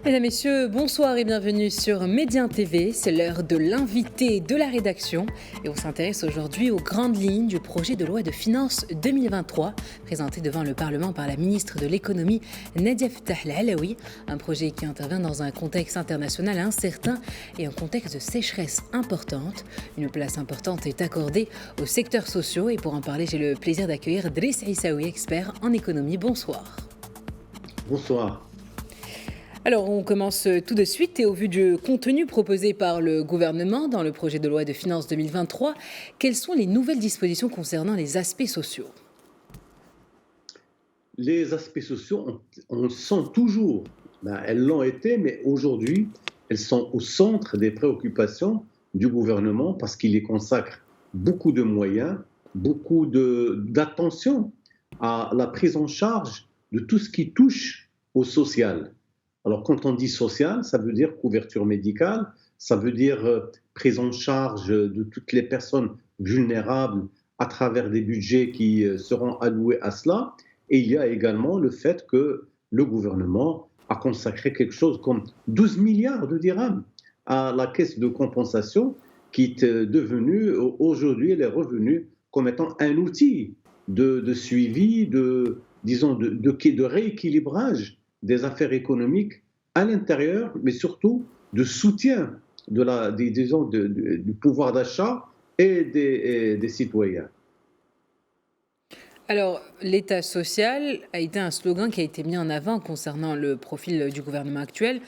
Mesdames, Messieurs, bonsoir et bienvenue sur Médien TV. C'est l'heure de l'invité de la rédaction et on s'intéresse aujourd'hui aux grandes lignes du projet de loi de finances 2023 présenté devant le Parlement par la ministre de l'économie Nadia Fattah El-Alaoui. Un projet qui intervient dans un contexte international incertain et un contexte de sécheresse importante. Une place importante est accordée aux secteurs sociaux et pour en parler, j'ai le plaisir d'accueillir Driss Issaoui, expert en économie. Bonsoir. Bonsoir. Alors, on commence tout de suite et au vu du contenu proposé par le gouvernement dans le projet de loi de finances 2023, quelles sont les nouvelles dispositions concernant les aspects sociaux ? Les aspects sociaux, on le sent toujours. Elles l'ont été, mais aujourd'hui, elles sont au centre des préoccupations du gouvernement parce qu'il y consacre beaucoup de moyens, beaucoup d'attention à la prise en charge de tout ce qui touche au social. Alors, quand on dit social, ça veut dire couverture médicale, ça veut dire prise en charge de toutes les personnes vulnérables à travers des budgets qui seront alloués à cela. Et il y a également le fait que le gouvernement a consacré quelque chose comme 12 milliards de dirhams à la caisse de compensation qui est devenue, aujourd'hui, elle est revenue comme étant un outil de suivi, de rééquilibrage des affaires économiques à l'intérieur, mais surtout de soutien du pouvoir d'achat et des citoyens. Alors, l'État social a été un slogan qui a été mis en avant concernant le profil du gouvernement actuel.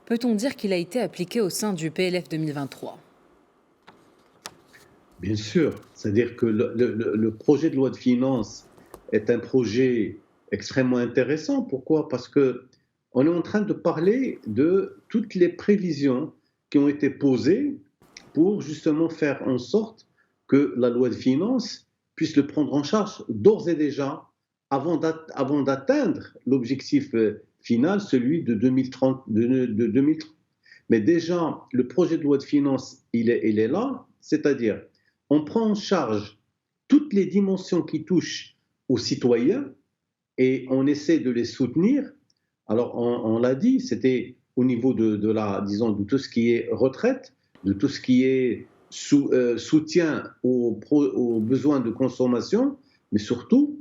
Peut-on dire qu'il a été appliqué au sein du PLF 2023 ? Bien sûr, c'est-à-dire que le projet de loi de finances est un projet extrêmement intéressant. Pourquoi ? Parce qu'on est en train de parler de toutes les prévisions qui ont été posées pour justement faire en sorte que la loi de finances puisse le prendre en charge d'ores et déjà avant d'atteindre l'objectif final, celui de 2030. Mais déjà, le projet de loi de finances, il est là, c'est-à-dire on prend en charge toutes les dimensions qui touchent aux citoyens et on essaie de les soutenir. Alors, on l'a dit, c'était au niveau de tout ce qui est retraite, de tout ce qui est soutien aux besoins de consommation, mais surtout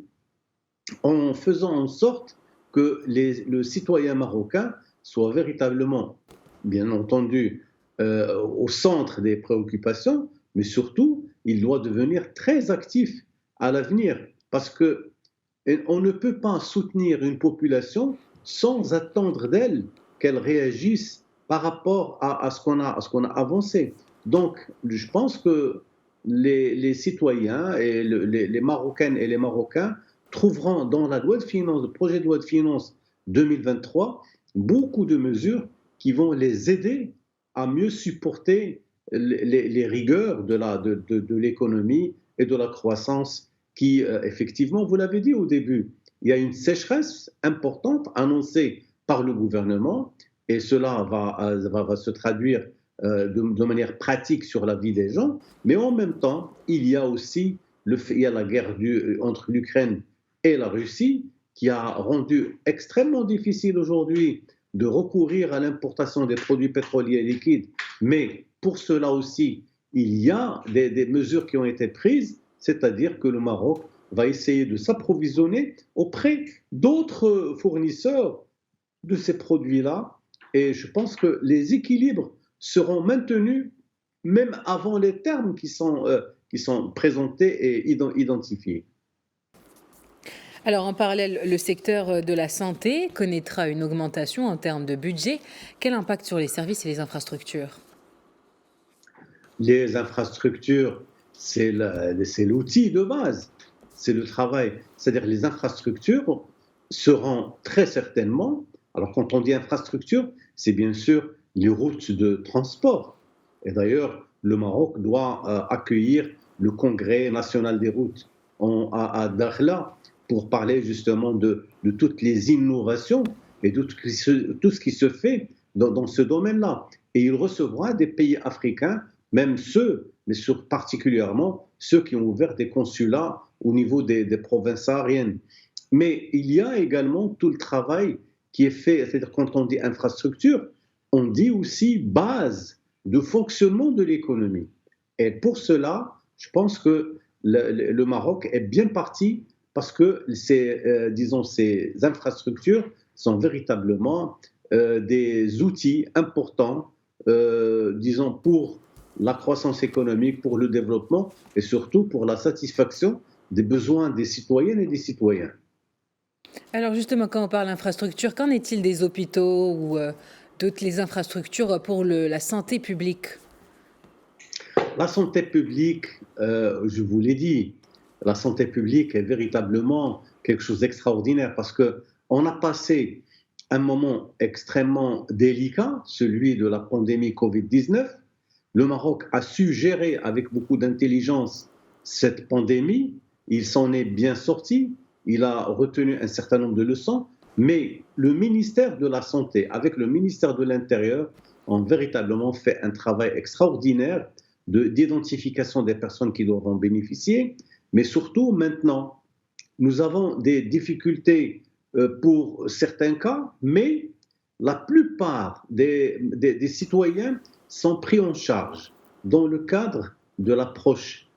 en faisant en sorte que le citoyen marocain soit véritablement, bien entendu, au centre des préoccupations, mais surtout, il doit devenir très actif à l'avenir, parce qu'on ne peut pas soutenir une population sans attendre d'elle qu'elle réagisse par rapport à ce qu'on a avancé. Donc, je pense que les citoyens et les Marocaines et les Marocains trouveront dans la loi de finances, le projet de loi de finances 2023, beaucoup de mesures qui vont les aider à mieux supporter les rigueurs de l'économie et de la croissance qui, effectivement, vous l'avez dit au début, il y a une sécheresse importante annoncée par le gouvernement et cela va se traduire de manière pratique sur la vie des gens, mais en même temps, il y a aussi il y a la guerre entre l'Ukraine et la Russie qui a rendu extrêmement difficile aujourd'hui de recourir à l'importation des produits pétroliers liquides, mais pour cela aussi, il y a des mesures qui ont été prises, c'est-à-dire que le Maroc va essayer de s'approvisionner auprès d'autres fournisseurs de ces produits-là. Et je pense que les équilibres seront maintenus même avant les termes qui sont présentés et identifiés. Alors, en parallèle, le secteur de la santé connaîtra une augmentation en termes de budget. Quel impact sur les services et les infrastructures ? Les infrastructures, c'est l'outil de base, c'est le travail. C'est-à-dire les infrastructures seront très certainement, alors quand on dit infrastructure, c'est bien sûr les routes de transport. Et d'ailleurs, le Maroc doit accueillir le Congrès national des routes à Dakhla pour parler justement de toutes les innovations et de tout ce qui se fait dans ce domaine-là. Et il recevra des pays africains, même ceux, mais particulièrement ceux qui ont ouvert des consulats au niveau des provinces sahariennes. Mais il y a également tout le travail qui est fait, c'est-à-dire quand on dit infrastructure, on dit aussi base de fonctionnement de l'économie. Et pour cela, je pense que le Maroc est bien parti parce que disons, ces infrastructures sont véritablement des outils importants, disons, pour la croissance économique, pour le développement et surtout pour la satisfaction des besoins des citoyennes et des citoyens. Alors justement, quand on parle infrastructure, qu'en est-il des hôpitaux ou d'autres les infrastructures pour la santé publique? La santé publique, je vous l'ai dit, la santé publique est véritablement quelque chose d'extraordinaire parce qu'on a passé un moment extrêmement délicat, celui de la pandémie Covid-19. Le Maroc a su gérer avec beaucoup d'intelligence cette pandémie. Il s'en est bien sorti. Il a retenu un certain nombre de leçons. Mais le ministère de la Santé, avec le ministère de l'Intérieur, ont véritablement fait un travail extraordinaire d'identification des personnes qui doivent en bénéficier. Mais surtout, maintenant, nous avons des difficultés pour certains cas, mais la plupart des citoyens sont pris en charge dans le cadre de l'approche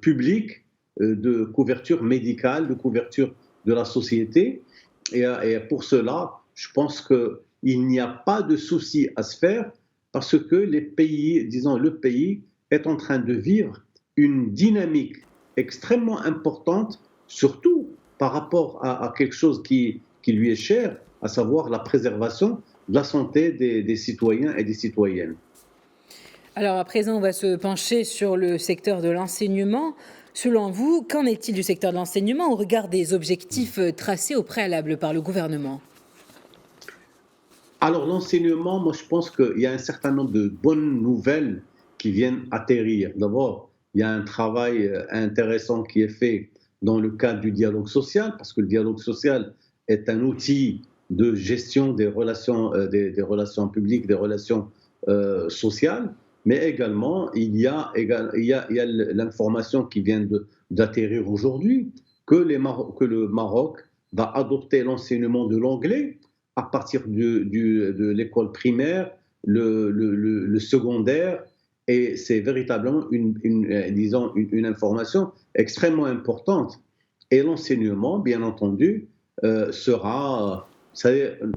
publique de couverture médicale, de couverture de la société. Et pour cela, je pense qu'il n'y a pas de souci à se faire parce que les pays, disons, le pays est en train de vivre une dynamique extrêmement importante, surtout par rapport à quelque chose qui lui est cher, à savoir la préservation de la santé des citoyens et des citoyennes. Alors à présent, on va se pencher sur le secteur de l'enseignement. Selon vous, qu'en est-il du secteur de l'enseignement au regard des objectifs tracés au préalable par le gouvernement? Alors l'enseignement, moi je pense qu'il y a un certain nombre de bonnes nouvelles qui viennent atterrir. D'abord, il y a un travail intéressant qui est fait dans le cadre du dialogue social, parce que le dialogue social est un outil de gestion des relations publiques, des relations sociales, mais également il y a l'information qui vient d'atterrir aujourd'hui que le Maroc va adopter l'enseignement de l'anglais à partir de l'école primaire, le secondaire, et c'est véritablement disons, une information extrêmement importante. Et l'enseignement, bien entendu, sera...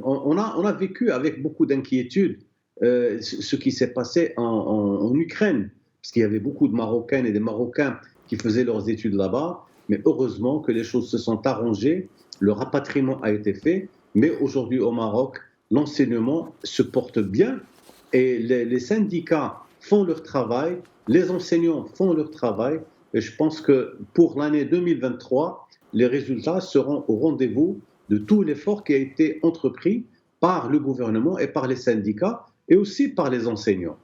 On a vécu avec beaucoup d'inquiétude ce qui s'est passé en Ukraine, parce qu'il y avait beaucoup de Marocaines et des Marocains qui faisaient leurs études là-bas, mais heureusement que les choses se sont arrangées, le rapatriement a été fait, mais aujourd'hui au Maroc, l'enseignement se porte bien et les syndicats font leur travail, les enseignants font leur travail, et je pense que pour l'année 2023, les résultats seront au rendez-vous de tout l'effort qui a été entrepris par le gouvernement et par les syndicats et aussi par les enseignants.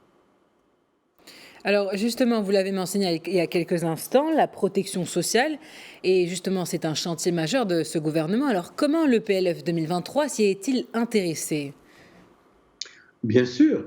Alors justement, vous l'avez mentionné il y a quelques instants, la protection sociale, et justement c'est un chantier majeur de ce gouvernement. Alors comment le PLF 2023 s'y est-il intéressé? Bien sûr,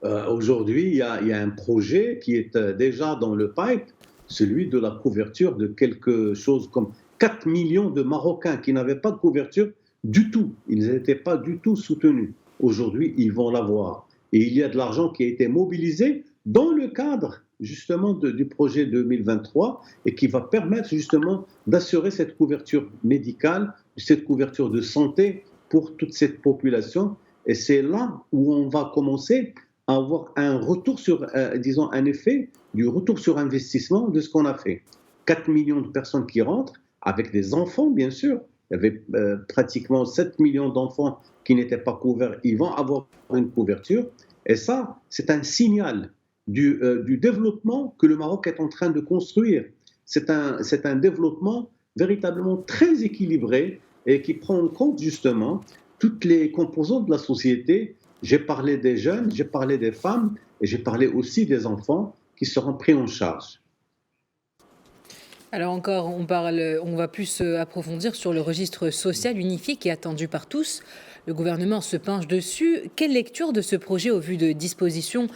aujourd'hui il y a un projet qui est déjà dans le pipe, celui de la couverture de quelque chose comme 4 millions de Marocains qui n'avaient pas de couverture du tout. Ils n'étaient pas du tout soutenus. Aujourd'hui, ils vont l'avoir. Et il y a de l'argent qui a été mobilisé dans le cadre justement du projet 2023 et qui va permettre justement d'assurer cette couverture médicale, cette couverture de santé pour toute cette population. Et c'est là où on va commencer à avoir un retour sur, disons, un effet du retour sur investissement de ce qu'on a fait. 4 millions de personnes qui rentrent, avec des enfants bien sûr. Il y avait pratiquement 7 millions d'enfants qui n'étaient pas couverts. Ils vont avoir une couverture. Et ça, c'est un signal du développement que le Maroc est en train de construire. C'est un développement véritablement très équilibré et qui prend en compte justement toutes les composantes de la société. J'ai parlé des jeunes, j'ai parlé des femmes et j'ai parlé aussi des enfants qui seront pris en charge. Alors encore, on va plus approfondir sur le registre social unifié qui est attendu par tous. Le gouvernement se penche dessus. Quelle lecture de ce projet au vu de dispositions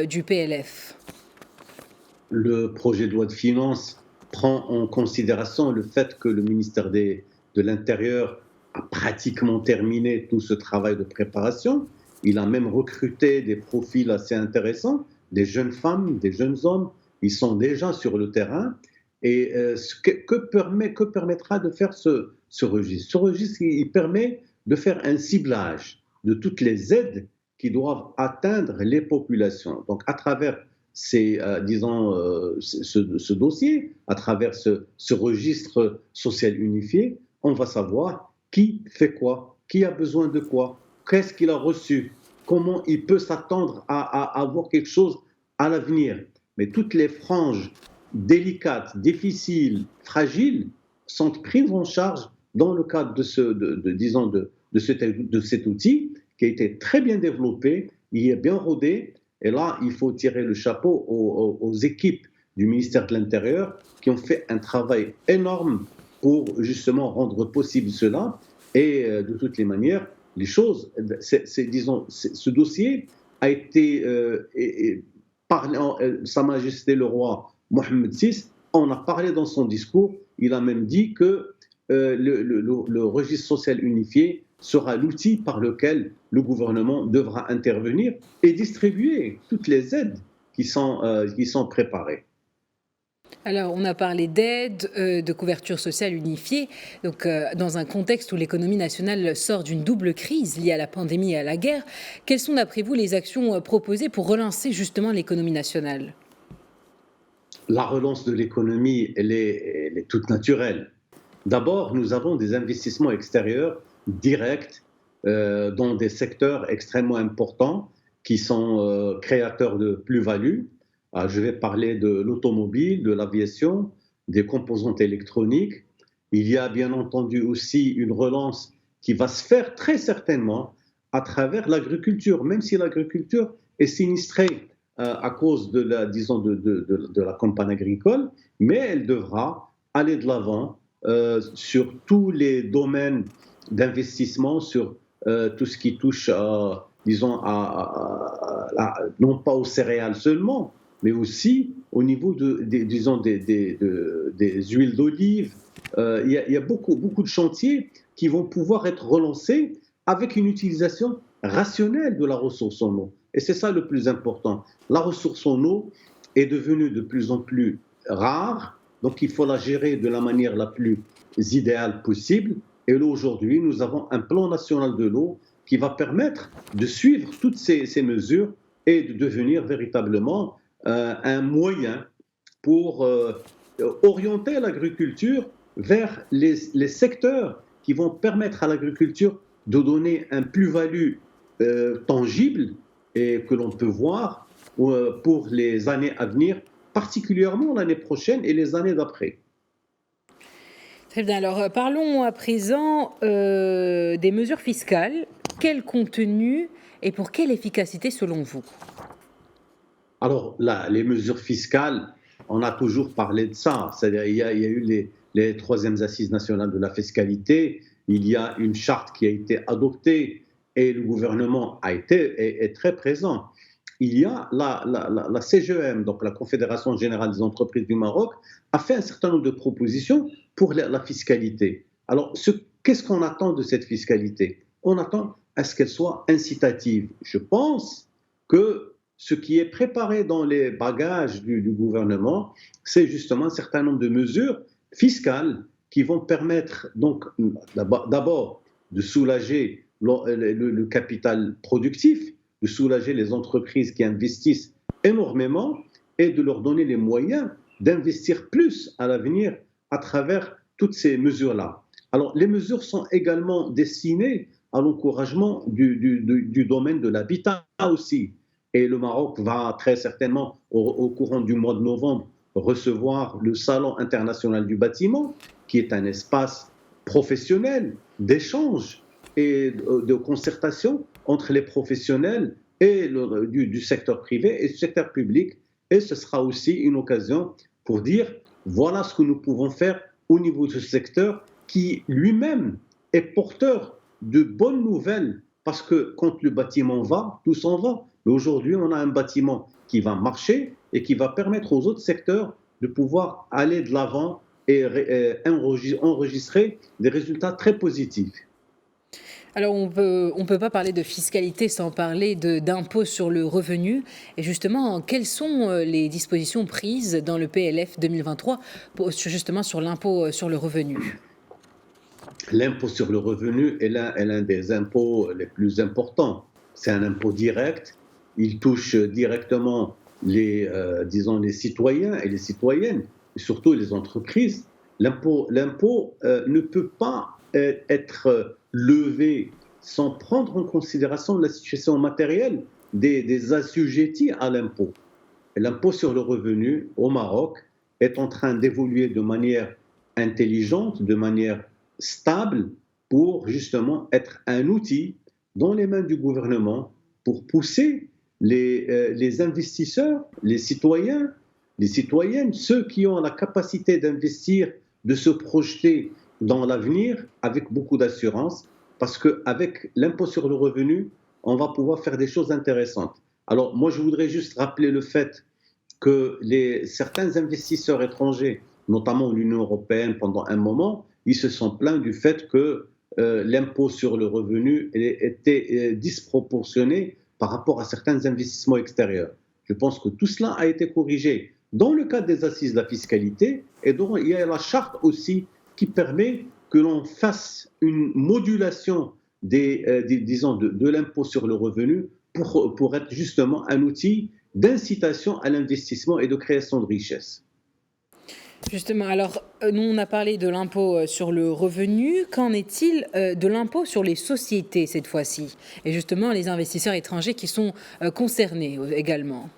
du PLF? Le projet de loi de finances prend en considération le fait que le ministère de l'Intérieur a pratiquement terminé tout ce travail de préparation. Il a même recruté des profils assez intéressants, des jeunes femmes, des jeunes hommes. Ils sont déjà sur le terrain. Et que permettra de faire ce registre? Ce registre, il permet de faire un ciblage de toutes les aides qui doivent atteindre les populations. Donc, à travers ce dossier, à travers ce registre social unifié, on va savoir qui fait quoi, qui a besoin de quoi, qu'est-ce qu'il a reçu, comment il peut s'attendre à avoir quelque chose à l'avenir. Mais toutes les franges délicates, difficiles, fragiles sont prises en charge dans le cadre de cet outil qui a été très bien développé, il est bien rodé. Et là, il faut tirer le chapeau aux équipes du ministère de l'Intérieur qui ont fait un travail énorme pour justement rendre possible cela. Et de toutes les manières, les choses, ce dossier a été par Sa Majesté le roi Mohammed VI en a parlé dans son discours. Il a même dit que le registre social unifié sera l'outil par lequel le gouvernement devra intervenir et distribuer toutes les aides qui sont préparées. Alors, on a parlé d'aide, de couverture sociale unifiée, donc dans un contexte où l'économie nationale sort d'une double crise liée à la pandémie et à la guerre. Quelles sont, d'après vous, les actions proposées pour relancer justement l'économie nationale? La relance de l'économie, elle est toute naturelle. D'abord, nous avons des investissements extérieurs directs dans des secteurs extrêmement importants qui sont créateurs de plus-value. Je vais parler de l'automobile, de l'aviation, des composantes électroniques. Il y a bien entendu aussi une relance qui va se faire très certainement à travers l'agriculture, même si l'agriculture est sinistrée à cause de la campagne agricole, mais elle devra aller de l'avant sur tous les domaines d'investissement, sur tout ce qui touche, non pas aux céréales seulement, mais aussi au niveau des huiles d'olive. Il y a beaucoup de chantiers qui vont pouvoir être relancés avec une utilisation rationnelle de la ressource en eau. Et c'est ça le plus important. La ressource en eau est devenue de plus en plus rare, donc il faut la gérer de la manière la plus idéale possible. Et là, aujourd'hui, nous avons un plan national de l'eau qui va permettre de suivre toutes ces mesures et de devenir véritablement un moyen pour orienter l'agriculture vers les secteurs qui vont permettre à l'agriculture de donner un plus-value tangible et que l'on peut voir pour les années à venir, particulièrement l'année prochaine et les années d'après. Très bien, alors parlons à présent des mesures fiscales. Quel contenu et pour quelle efficacité selon vous? Alors là, les mesures fiscales, on a toujours parlé de ça. C'est-à-dire il y a eu les troisièmes assises nationales de la fiscalité, il y a une charte qui a été adoptée et le gouvernement est très présent. Il y a la CGEM, donc la Confédération Générale des Entreprises du Maroc, a fait un certain nombre de propositions pour la fiscalité. Alors, qu'est-ce qu'on attend de cette fiscalité? On attend à ce qu'elle soit incitative. Je pense que ce qui est préparé dans les bagages du gouvernement, c'est justement un certain nombre de mesures fiscales qui vont permettre donc d'abord de soulager le capital productif, de soulager les entreprises qui investissent énormément et de leur donner les moyens d'investir plus à l'avenir à travers toutes ces mesures-là. Alors, les mesures sont également destinées à l'encouragement du domaine de l'habitat aussi. Et le Maroc va très certainement, au courant du mois de novembre, recevoir le Salon international du bâtiment, qui est un espace professionnel d'échange et de concertation entre les professionnels et du secteur privé et du secteur public. Et ce sera aussi une occasion pour dire, voilà ce que nous pouvons faire au niveau de ce secteur qui lui-même est porteur de bonnes nouvelles, parce que quand le bâtiment va, tout s'en va. Mais aujourd'hui, on a un bâtiment qui va marcher et qui va permettre aux autres secteurs de pouvoir aller de l'avant et enregistrer des résultats très positifs. Alors on peut pas parler de fiscalité sans parler d'impôt sur le revenu. Et justement, quelles sont les dispositions prises dans le PLF 2023 justement sur l'impôt sur le revenu? L'impôt sur le revenu est l'un des impôts les plus importants. C'est un impôt direct. Il touche directement disons, les citoyens et les citoyennes, et surtout les entreprises. L'impôt ne peut pas être levé sans prendre en considération la situation matérielle des assujettis à l'impôt. L'impôt sur le revenu au Maroc est en train d'évoluer de manière intelligente, de manière stable, pour justement être un outil dans les mains du gouvernement pour pousser les investisseurs, les citoyennes, ceux qui ont la capacité d'investir, de se projeter dans l'avenir avec beaucoup d'assurance, parce qu'avec l'impôt sur le revenu, on va pouvoir faire des choses intéressantes. Alors moi, je voudrais juste rappeler le fait que certains investisseurs étrangers, notamment l'Union européenne pendant un moment, ils se sont plaints du fait que l'impôt sur le revenu était disproportionné par rapport à certains investissements extérieurs. Je pense que tout cela a été corrigé dans le cadre des assises de la fiscalité, et donc il y a la charte aussi qui permet que l'on fasse une modulation disons de l'impôt sur le revenu pour être justement un outil d'incitation à l'investissement et de création de richesse. Justement, alors nous on a parlé de l'impôt sur le revenu. Qu'en est-il de l'impôt sur les sociétés cette fois-ci? Et justement les investisseurs étrangers qui sont concernés également.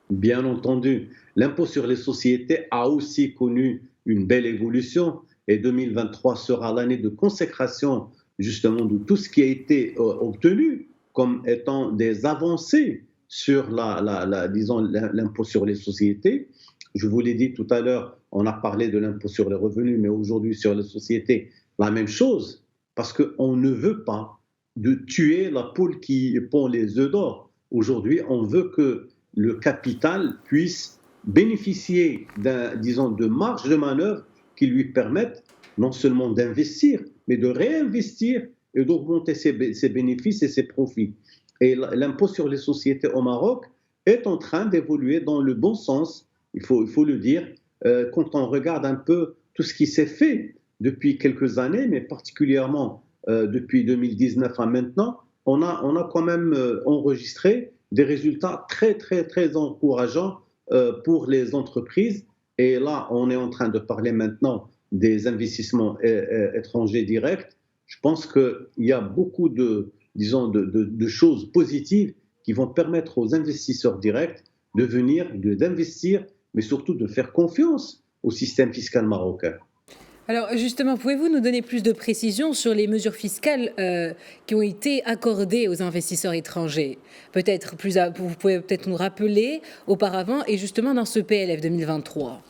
Bien entendu, l'impôt sur les sociétés a aussi connu une belle évolution, et 2023 sera l'année de consécration justement de tout ce qui a été obtenu comme étant des avancées sur disons, l'impôt sur les sociétés. Je vous l'ai dit tout à l'heure, on a parlé de l'impôt sur les revenus, mais aujourd'hui sur les sociétés, la même chose, parce qu'on ne veut pas de tuer la poule qui pond les œufs d'or. Aujourd'hui, on veut que le capital puisse bénéficier disons, de marge de manœuvre qui lui permettent non seulement d'investir, mais de réinvestir et d'augmenter ses bénéfices et ses profits. Et l'impôt sur les sociétés au Maroc est en train d'évoluer dans le bon sens, il faut le dire, quand on regarde un peu tout ce qui s'est fait depuis quelques années, mais particulièrement depuis 2019 à maintenant, on a quand même enregistré des résultats très, très, très encourageants pour les entreprises. Et là, on est en train de parler maintenant des investissements étrangers directs. Je pense qu'il y a beaucoup disons, de choses positives qui vont permettre aux investisseurs directs de venir, d'investir, mais surtout de faire confiance au système fiscal marocain. Alors justement, pouvez-vous nous donner plus de précisions sur les mesures fiscales qui ont été accordées aux investisseurs étrangers? Vous pouvez peut-être nous rappeler auparavant et justement dans ce PLF 2023.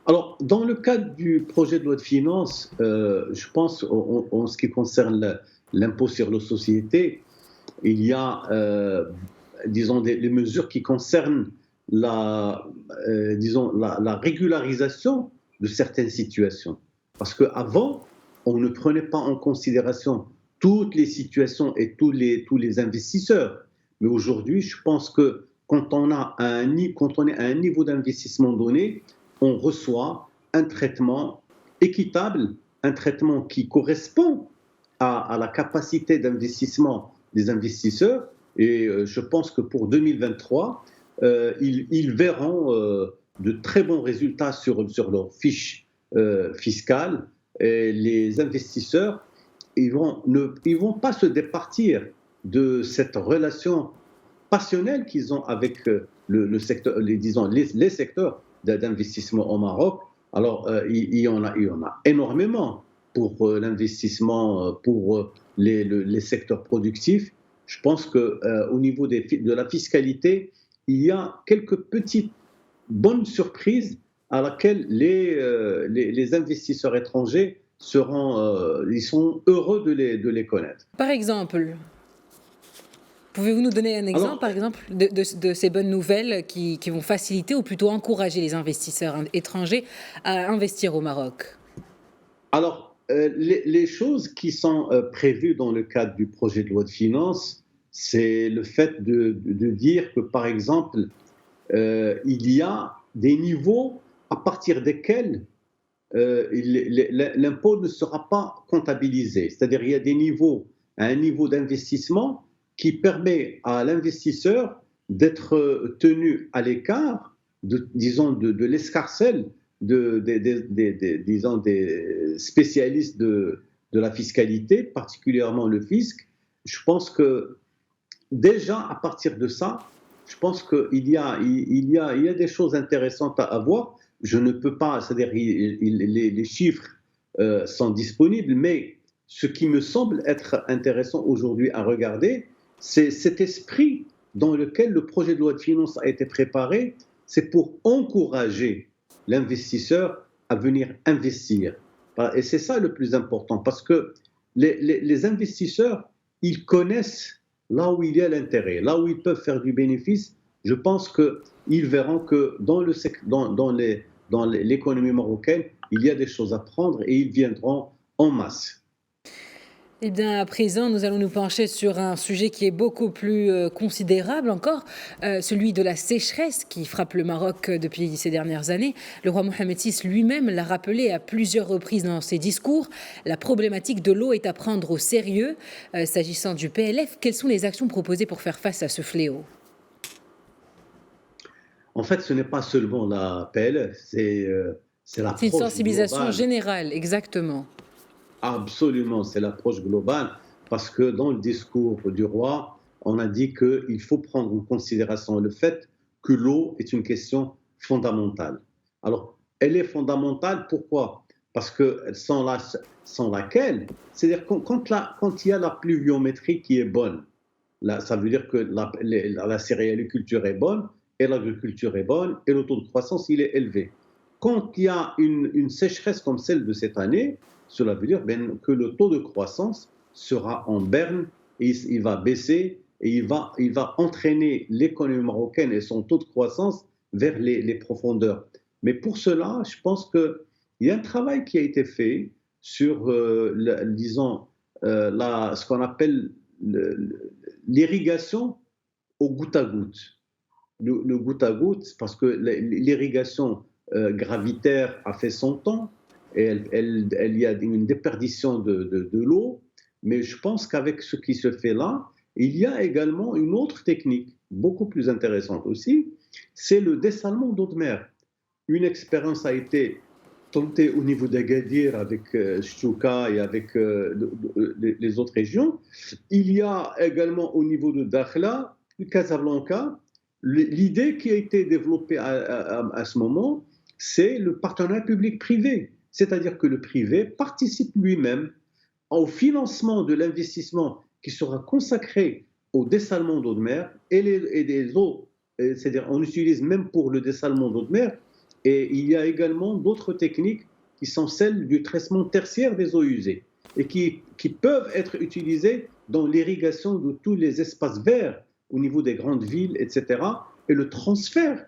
Alors, dans le cadre du projet de loi de finances, je pense en ce qui concerne l'impôt sur les sociétés, il y a, disons, les mesures qui concernent disons, la régularisation de certaines situations. Parce qu'avant, on ne prenait pas en considération toutes les situations et tous les investisseurs. Mais aujourd'hui, je pense que quand on est à un niveau d'investissement donné, on reçoit un traitement équitable, un traitement qui correspond à la capacité d'investissement des investisseurs. Et je pense que pour 2023, ils verront de très bons résultats sur leur fiche fiscale. Et les investisseurs, ils vont pas se départir de cette relation passionnelle qu'ils ont avec le secteur, disons, les secteurs d'investissement au Maroc. Alors, il y en a énormément pour l'investissement, pour les secteurs productifs. Je pense qu'au niveau de la fiscalité, il y a quelques petites bonnes surprises à laquelle les investisseurs étrangers ils sont heureux de les connaître. Par exemple, pouvez-vous nous donner un exemple, par exemple, de ces bonnes nouvelles qui vont faciliter ou plutôt encourager les investisseurs étrangers à investir au Maroc? Alors, les choses qui sont prévues dans le cadre du projet de loi de finances, c'est le fait de dire que, par exemple, il y a des niveaux à partir desquels l'impôt ne sera pas comptabilisé. C'est-à-dire il y a des niveaux, un niveau d'investissement qui permet à l'investisseur d'être tenu à l'écart, disons, de l'escarcelle disons, des spécialistes de la fiscalité, particulièrement le fisc. Je pense que déjà à partir de ça, je pense qu'il y a des choses intéressantes à voir. Je ne peux pas, c'est-à-dire les chiffres sont disponibles, mais ce qui me semble être intéressant aujourd'hui à regarder, c'est cet esprit dans lequel le projet de loi de finances a été préparé. C'est pour encourager l'investisseur à venir investir. Et c'est ça le plus important, parce que les investisseurs, ils connaissent là où il y a l'intérêt, là où ils peuvent faire du bénéfice. Je pense qu'ils verront que dans l'économie marocaine, il y a des choses à prendre et ils viendront en masse. Eh bien, à présent, nous allons nous pencher sur un sujet qui est beaucoup plus considérable encore, celui de la sécheresse qui frappe le Maroc depuis ces dernières années. Le roi Mohamed VI lui-même l'a rappelé à plusieurs reprises dans ses discours. La problématique de l'eau est à prendre au sérieux. S'agissant du PLF, quelles sont les actions proposées pour faire face à ce fléau? En fait, ce n'est pas seulement la PLF, c'est C'est une l'approche sensibilisation globale. générale, exactement. Absolument, c'est l'approche globale, parce que dans le discours du roi, on a dit qu'il faut prendre en considération le fait que l'eau est une question fondamentale. Alors, elle est fondamentale, pourquoi? Parce que sans laquelle, c'est-à-dire quand il y a la pluviométrie qui est bonne, là, ça veut dire que la céréaliculture est bonne, et l'agriculture est bonne, et le taux de croissance, il est élevé. Quand il y a une sécheresse comme celle de cette année, cela veut dire que le taux de croissance sera en berne et il va baisser et il va entraîner l'économie marocaine et son taux de croissance vers les profondeurs. Mais pour cela, je pense qu'il y a un travail qui a été fait sur, disons, ce qu'on appelle l'irrigation au goutte à goutte. Le goutte à goutte, parce que l'irrigation gravitaire a fait son temps, et il y a une déperdition de l'eau, mais je pense qu'avec ce qui se fait là, il y a également une autre technique, beaucoup plus intéressante aussi, c'est le dessalement d'eau de mer. Une expérience a été tentée au niveau d'Agadir avec Chouka et avec les autres régions. Il y a également au niveau de Dakhla, de Casablanca, l'idée qui a été développée à ce moment, c'est le partenariat public-privé. C'est-à-dire que le privé participe lui-même au financement de l'investissement qui sera consacré au dessalement d'eau de mer et des eaux. C'est-à-dire on utilise même pour le dessalement d'eau de mer, et il y a également d'autres techniques qui sont celles du traitement tertiaire des eaux usées et qui peuvent être utilisées dans l'irrigation de tous les espaces verts au niveau des grandes villes, etc. Et le transfert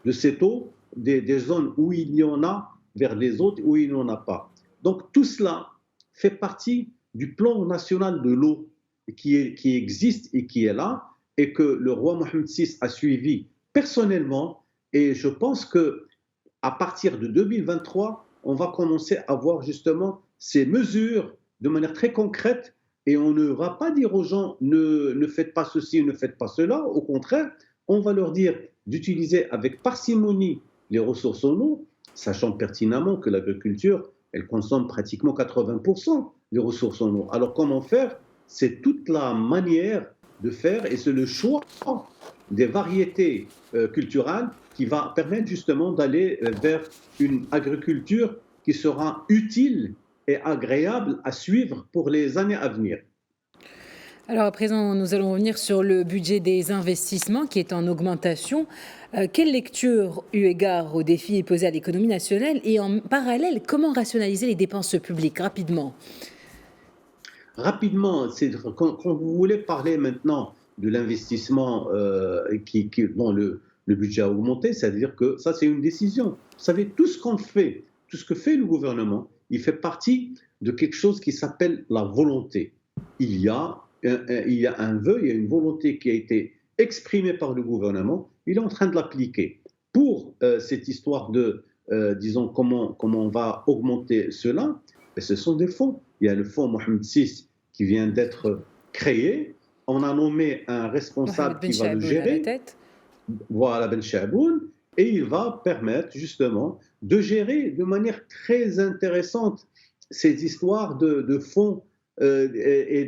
de cette eau des zones où il y en a vers les autres où il n'en a pas. Donc tout cela fait partie du plan national de l'eau qui existe et qui est là, et que le roi Mohamed VI a suivi personnellement. Et je pense qu'à partir de 2023, on va commencer à voir justement ces mesures de manière très concrète, et on ne va pas dire aux gens ne faites pas ceci, ne faites pas cela. Au contraire, on va leur dire d'utiliser avec parcimonie les ressources en eau, sachant pertinemment que l'agriculture, elle consomme pratiquement 80% des ressources en eau. Alors comment faire? C'est toute la manière de faire, et c'est le choix des variétés culturelles qui va permettre justement d'aller vers une agriculture qui sera utile et agréable à suivre pour les années à venir. Alors à présent, nous allons revenir sur le budget des investissements qui est en augmentation. Quelle lecture, eu égard aux défis posés à l'économie nationale, et en parallèle, comment rationaliser les dépenses publiques rapidement? Rapidement, quand vous voulez parler maintenant de l'investissement dont le budget a augmenté, c'est-à-dire que ça, c'est une décision. Vous savez, tout ce qu'on fait tout ce que fait le gouvernement, il fait partie de quelque chose qui s'appelle la volonté. Il y a un vœu, il y a une volonté qui a été exprimée par le gouvernement, il est en train de l'appliquer. Pour cette histoire de, disons, comment on va augmenter cela, ce sont des fonds. Il y a le fonds Mohamed VI qui vient d'être créé. On a nommé un responsable qui va le gérer. Voilà, Ben Chaboun. Et il va permettre justement de gérer de manière très intéressante ces histoires de fonds et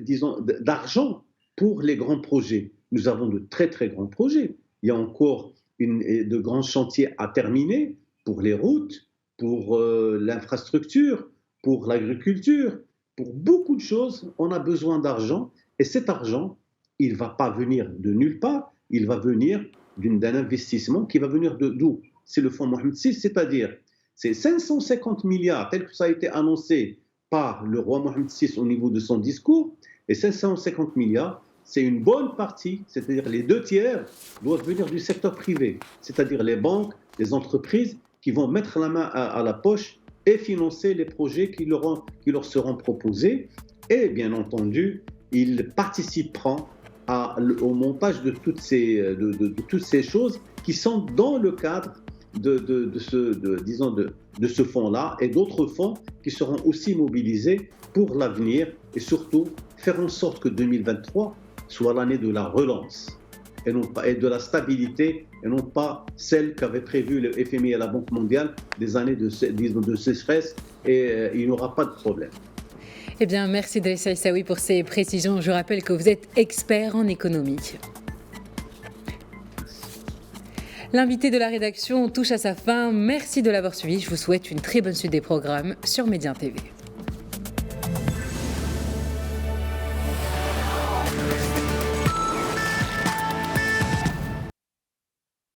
disons, d'argent pour les grands projets. Nous avons de très très grands projets. Il y a encore de grands chantiers à terminer pour les routes, pour l'infrastructure, pour l'agriculture, pour beaucoup de choses. On a besoin d'argent et cet argent, il ne va pas venir de nulle part, il va venir d'un investissement qui va venir d'où? C'est le fonds Mohamed VI, c'est-à-dire c'est 550 milliards, tel que ça a été annoncé par le roi Mohamed VI au niveau de son discours, et 550 milliards, c'est une bonne partie, c'est-à-dire les 2/3 doivent venir du secteur privé, c'est-à-dire les banques, les entreprises qui vont mettre la main à la poche et financer les projets qui leur seront proposés, et bien entendu, ils participeront au montage de toutes ces choses qui sont dans le cadre de ce fonds-là et d'autres fonds qui seront aussi mobilisés pour l'avenir et surtout faire en sorte que 2023 soit l'année de la relance et de la stabilité et non pas celle qu'avait prévue le FMI et la Banque mondiale des années de sécheresse et il n'y aura pas de problème. Eh bien, merci Drissa Issaoui pour ces précisions. Je rappelle que vous êtes expert en économie. L'invité de la rédaction touche à sa fin. Merci de l'avoir suivi. Je vous souhaite une très bonne suite des programmes sur Médien TV.